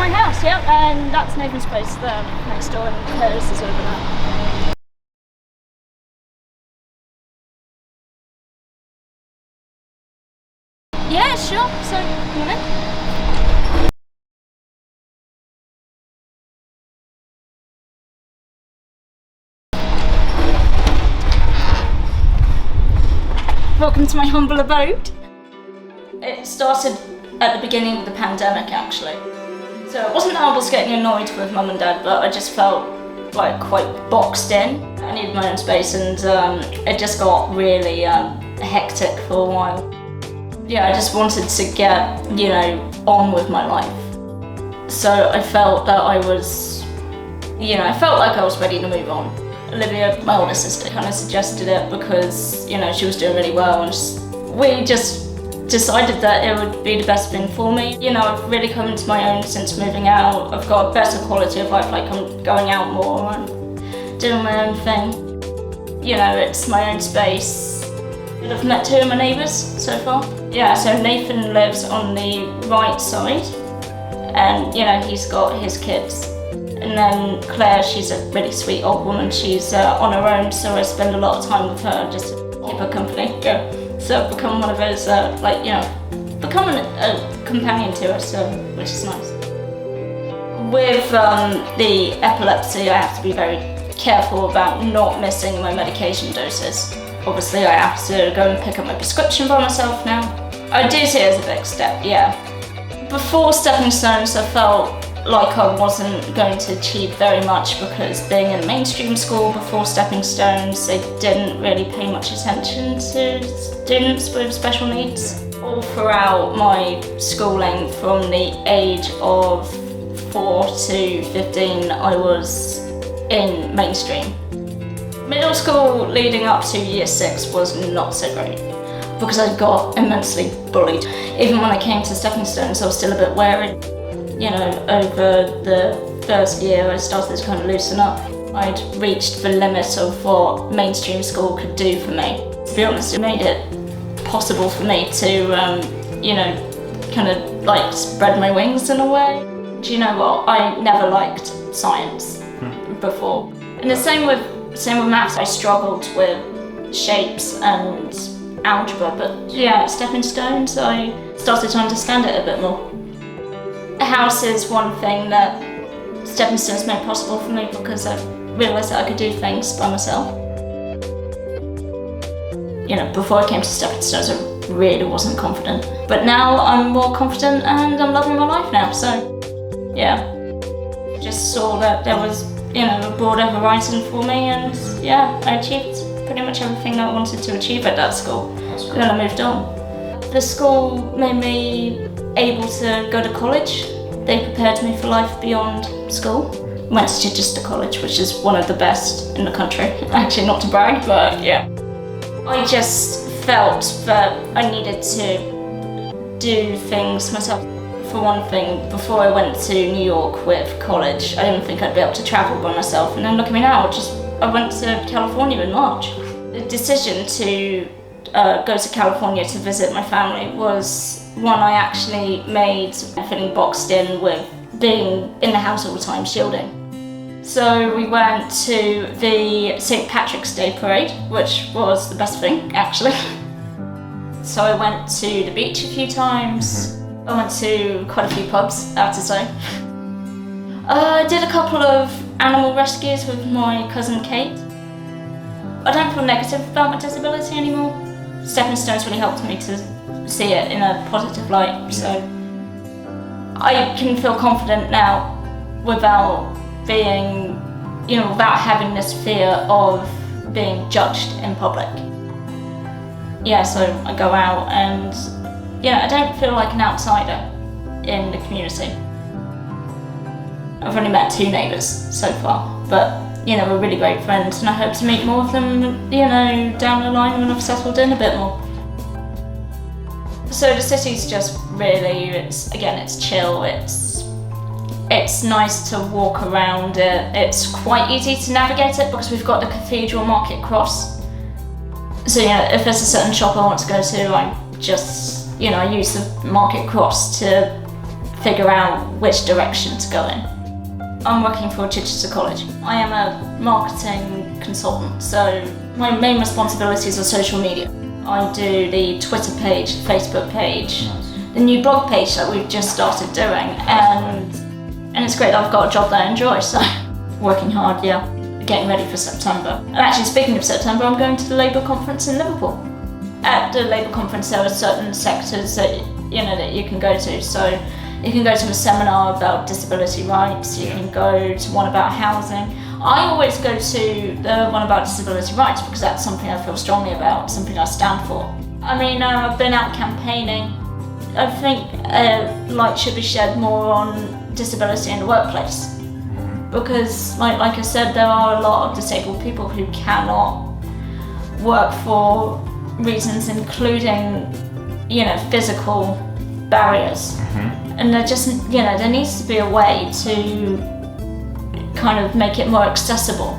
my house, yeah, and that's Nathan's place next door, and hers is over there. Yeah, sure, so, you know. Welcome to my humble abode. It started at the beginning of the pandemic, actually. So it wasn't that I was getting annoyed with mum and dad, but I just felt like quite boxed in. I needed my own space, and it just got really hectic for a while. Yeah, I just wanted to get, on with my life. So I felt that I was, I felt like I was ready to move on. Olivia, my older sister, kind of suggested it because, she was doing really well, and we just decided that it would be the best thing for me. I've really come into my own since moving out. I've got a better quality of life, like I'm going out more and doing my own thing. It's my own space. I've met two of my neighbours so far. Yeah, so Nathan lives on the right side, and he's got his kids. And then Claire, she's a really sweet old woman. She's on her own, so I spend a lot of time with her just to keep her company. Yeah. So I've become one of those, becoming a companion to her, which is nice. With the epilepsy, I have to be very careful about not missing my medication doses. Obviously, I have to go and pick up my prescription by myself now. I do see it as a big step, yeah. Before Stepping Stones, I felt like I wasn't going to achieve very much because being in mainstream school before Stepping Stones, they didn't really pay much attention to students with special needs. All throughout my schooling, from the age of 4 to 15, I was in mainstream. Middle school leading up to year 6 was not so great because I got immensely bullied. Even when I came to Stepping Stones, I was still a bit wary. Over the first year, I started to kind of loosen up. I'd reached the limit of what mainstream school could do for me. To be honest, it made it possible for me to, kind of spread my wings in a way. Do you know what? I never liked science before. And the same with maths. I struggled with shapes and algebra, but yeah, at Stepping Stones, I started to understand it a bit more. A house is one thing that Stepping Stones made possible for me because I realised that I could do things by myself. Before I came to Stepping Stones, I really wasn't confident. But now I'm more confident and I'm loving my life now, so yeah. Just saw that there was, a broader horizon for me, and yeah, I achieved pretty much everything that I wanted to achieve at that school. And then I moved on. The school made me able to go to college. They prepared me for life beyond school. Went to Chichester College, which is one of the best in the country. Actually, not to brag, but yeah. I just felt that I needed to do things myself. For one thing, before I went to New York with college, I didn't think I'd be able to travel by myself. And then look at me now, I went to California in March. The decision to go to California to visit my family was one I actually made feeling boxed in with being in the house all the time, shielding. So we went to the St. Patrick's Day parade, which was the best thing, actually. So I went to the beach a few times. I went to quite a few pubs, I have to say. I did a couple of animal rescues with my cousin Kate. I don't feel negative about my disability anymore. Stepping Stones really helped me to see it in a positive light, so I can feel confident now without being, without having this fear of being judged in public. Yeah, so I go out and, I don't feel like an outsider in the community. I've only met 2 neighbours so far, but we're really great friends, and I hope to meet more of them, down the line when I've settled in a bit more. So the city's just really, it's chill, it's nice to walk around it. It's quite easy to navigate it because we've got the Cathedral Market Cross. So if there's a certain shop I want to go to, I just, I use the Market Cross to figure out which direction to go in. I'm working for Chichester College. I am a marketing consultant, so my main responsibilities are social media. I do the Twitter page, Facebook page, the new blog page that we've just started doing, and it's great that I've got a job that I enjoy, so working hard, yeah. Getting ready for September. And actually, speaking of September, I'm going to the Labour conference in Liverpool. At the Labour conference, there are certain sectors that you can go to. So you can go to a seminar about disability rights. You can go to one about housing. I always go to the one about disability rights because that's something I feel strongly about, something I stand for. I mean, I've been out campaigning. I think light should be shed more on disability in the workplace. Because, like I said, there are a lot of disabled people who cannot work for reasons including, physical barriers. And there needs to be a way to kind of make it more accessible.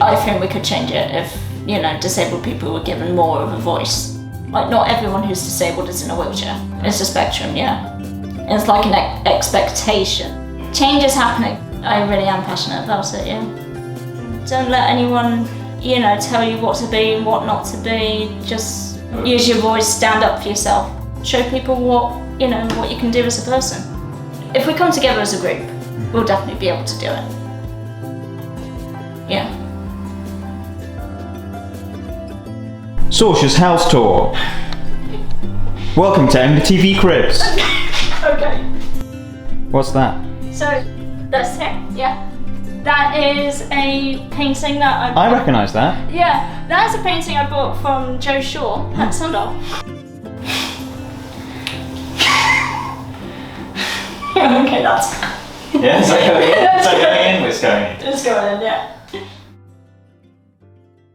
I think we could change it if, disabled people were given more of a voice. Like, not everyone who's disabled is in a wheelchair. It's a spectrum, yeah. It's like an expectation. Change is happening. I really am passionate about it, yeah. Don't let anyone, tell you what to be and what not to be. Just use your voice, stand up for yourself. Show people what you can do as a person. If we come together as a group, we'll definitely be able to do it. Yeah. Sorcha's house tour. Welcome to MTV Cribs. Okay. What's that? So, that's it, yeah. That is a painting that I recognise that. Yeah, that is a painting I bought from Joe Shaw at Sundal. Okay, that's... Yeah, it's like going in. It's like going in, it's going in. It's going in, yeah.